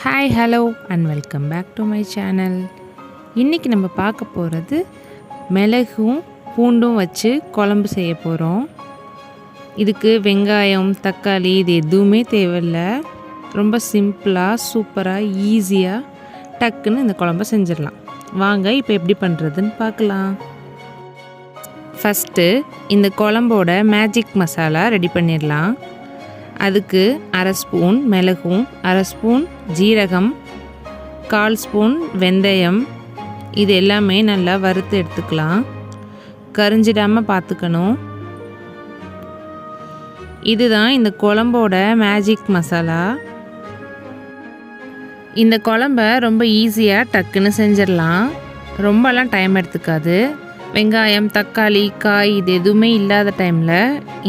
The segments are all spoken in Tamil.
Hi hello and welcome back to my channel. இன்றைக்கி நம்ம பார்க்க போகிறது மிளகும் பூண்டும் வச்சு குழம்பு செய்ய போகிறோம். இதுக்கு வெங்காயம் தக்காளி இது எதுவுமே தேவையில்லை. ரொம்ப சிம்பிளாக சூப்பராக ஈஸியாக டக்குன்னு இந்த குழம்பை செஞ்சிடலாம். வாங்க இப்போ எப்படி பண்ணுறதுன்னு பார்க்கலாம். ஃபஸ்ட்டு இந்த குழம்போட மேஜிக் மசாலா ரெடி பண்ணிடலாம். அதுக்கு அரை ஸ்பூன் மிளகும், அரை ஸ்பூன் ஜீரகம், 1/4 ஸ்பூன் வெந்தயம், இது எல்லாமே நல்லா வறுத்து எடுத்துக்கலாம். கரிஞ்சிடாமல் பார்த்துக்கணும். இதுதான் இந்த குழம்போட மேஜிக் மசாலா. இந்த குழம்ப ரொம்ப ஈஸியாக டக்குன்னு செஞ்சிடலாம். ரொம்பலாம் டைம் எடுத்துக்காது. வெங்காயம் தக்காளி காய் இது எதுவுமே இல்லாத டைமில்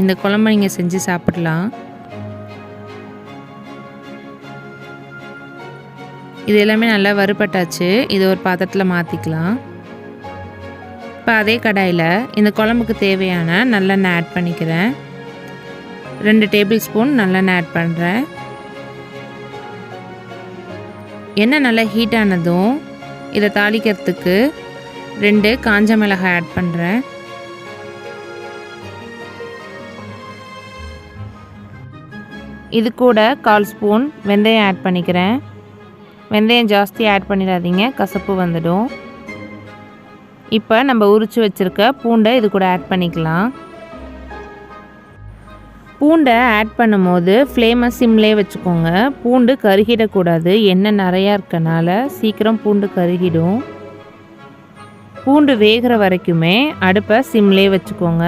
இந்த குழம்ப நீங்கள் செஞ்சு சாப்பிடலாம். இது எல்லாமே நல்லா வறுபட்டாச்சு. இது ஒரு பாத்திரத்தில் மாற்றிக்கலாம். இப்போ அதே கடாயில் இந்த குழம்புக்கு தேவையான நல்லெண்ணெய் ஆட் பண்ணிக்கிறேன். 2 டேபிள் ஸ்பூன் நல்லெண்ணெய் ஆட் பண்ணுறேன். எண்ணெய் நல்லா ஹீட் ஆனதும் இதை தாளிக்கிறதுக்கு 2 காஞ்ச மிளகாய் ஆட் பண்ணுறேன். இது கூட 1/4 ஸ்பூன் வெந்தயம் ஆட் பண்ணிக்கிறேன். வெந்தயம் ஜாஸ்தி ஆட் பண்ணிடாதீங்க, கசப்பு வந்துடும். இப்போ நம்ம உரித்து வச்சுருக்க பூண்டை இது கூட ஆட் பண்ணிக்கலாம். பூண்டை ஆட் பண்ணும்போது ஃப்ளேமை சிம்லே வச்சுக்கோங்க. பூண்டு கருகிடக்கூடாது. எண்ணெய் நிறையா இருக்கனால சீக்கிரம் பூண்டு கருகிடும். பூண்டு வேகிற வரைக்குமே அடுப்பை சிம்லே வச்சுக்கோங்க.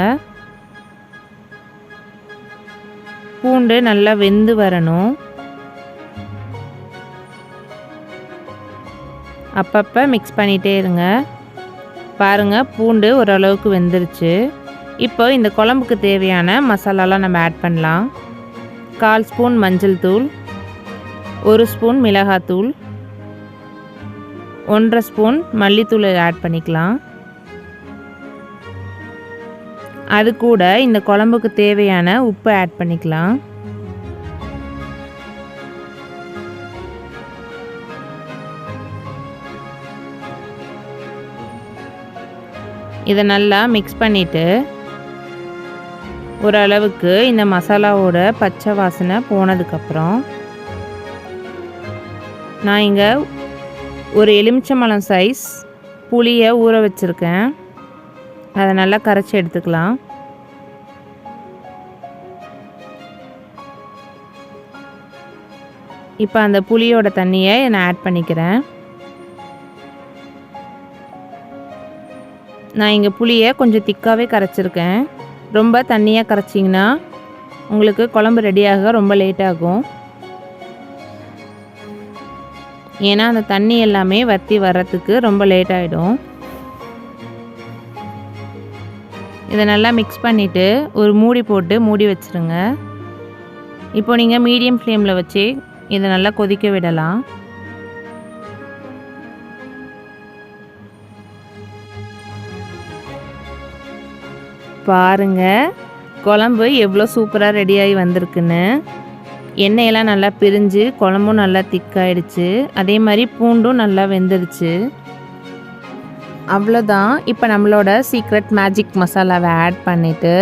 பூண்டு நல்லா வெந்து வரணும். அப்பப்போ மிக்ஸ் பண்ணிகிட்டே இருங்க. பாருங்கள், பூண்டு ஓரளவுக்கு வெந்துருச்சு. இப்போ இந்த குழம்புக்கு தேவையான மசாலாலாம் நம்ம ஆட் பண்ணலாம். 1/4 ஸ்பூன் மஞ்சள் தூள், 1 ஸ்பூன் மிளகாத்தூள், 1/2 ஸ்பூன் மல்லித்தூள் ஆட் பண்ணிக்கலாம். அது கூட இந்த குழம்புக்கு தேவையான உப்பு ஆட் பண்ணிக்கலாம். இதை நல்லா மிக்ஸ் பண்ணிவிட்டு ஓரளவுக்கு இந்த மசாலாவோட பச்சை வாசனை போனதுக்கப்புறம் நான் இங்கே ஒரு எலுமிச்சம்பழம் சைஸ் புளியை ஊற வச்சுருக்கேன். அதை நல்லா கரைச்சி எடுத்துக்கலாம். இப்போ அந்த புளியோட தண்ணியை நான் ஆட் பண்ணிக்கிறேன். நான் இங்கே புளியை கொஞ்சம் திக்காகவே கரைச்சிருக்கேன். ரொம்ப தண்ணியாக கரைச்சிங்கன்னா உங்களுக்கு குழம்பு ரெடியாக ரொம்ப லேட் ஆகும். ஏன்னா அந்த தண்ணி எல்லாமே வற்றி வர்றதுக்கு ரொம்ப லேட் ஆகிடும். இதை நல்லா மிக்ஸ் பண்ணிவிட்டு ஒரு மூடி போட்டு மூடி வச்சுருங்க. இப்போ நீங்கள் மீடியம் ஃப்ளேமில் வச்சு இதை நல்லா கொதிக்க விடலாம். பாருங்கள், குழம்பு எவ்வளோ சூப்பராக ரெடியாகி வந்திருக்குன்னு. எண்ணெயெல்லாம் நல்லா பிரிஞ்சு குழம்பும் நல்லா திக்காயிடுச்சு. அதே மாதிரி பூண்டும் நல்லா வெந்துடுச்சு. அவ்வளோதான். இப்போ நம்மளோட சீக்ரெட் மேஜிக் மசாலாவை ஆட் பண்ணிவிட்டு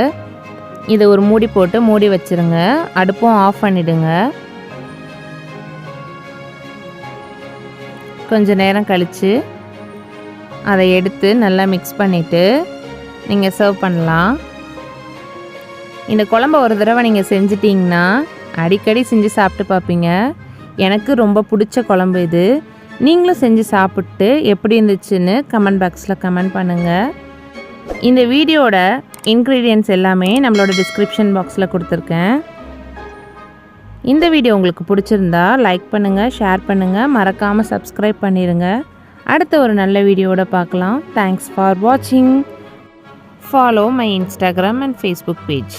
இதை ஒரு மூடி போட்டு மூடி வச்சுருங்க. அடுப்பும் ஆஃப் பண்ணிவிடுங்க. கொஞ்சம் நேரம் கழித்து அதை எடுத்து நல்லா மிக்ஸ் பண்ணிவிட்டு நீங்கள் சர்வ் பண்ணலாம். இந்த குழம்ப ஒரு தடவை நீங்கள் செஞ்சிட்டிங்கன்னா அடிக்கடி செஞ்சு சாப்பிட்டு பார்ப்பீங்க. எனக்கு ரொம்ப பிடிச்ச குழம்பு இது. நீங்களும் செஞ்சு சாப்பிட்டு எப்படி இருந்துச்சுன்னு கமெண்ட் பாக்ஸில் கமெண்ட் பண்ணுங்கள். இந்த வீடியோட இன்க்ரீடியன்ட்ஸ் எல்லாமே நம்மளோட டிஸ்கிரிப்ஷன் பாக்ஸில் கொடுத்துருக்கேன். இந்த வீடியோ உங்களுக்கு பிடிச்சிருந்தா லைக் பண்ணுங்கள், ஷேர் பண்ணுங்கள், மறக்காமல் சப்ஸ்கிரைப் பண்ணிடுங்க. அடுத்த ஒரு நல்ல வீடியோவோட பார்க்கலாம். தேங்க்ஸ் ஃபார் வாட்சிங். Follow my Instagram and Facebook page.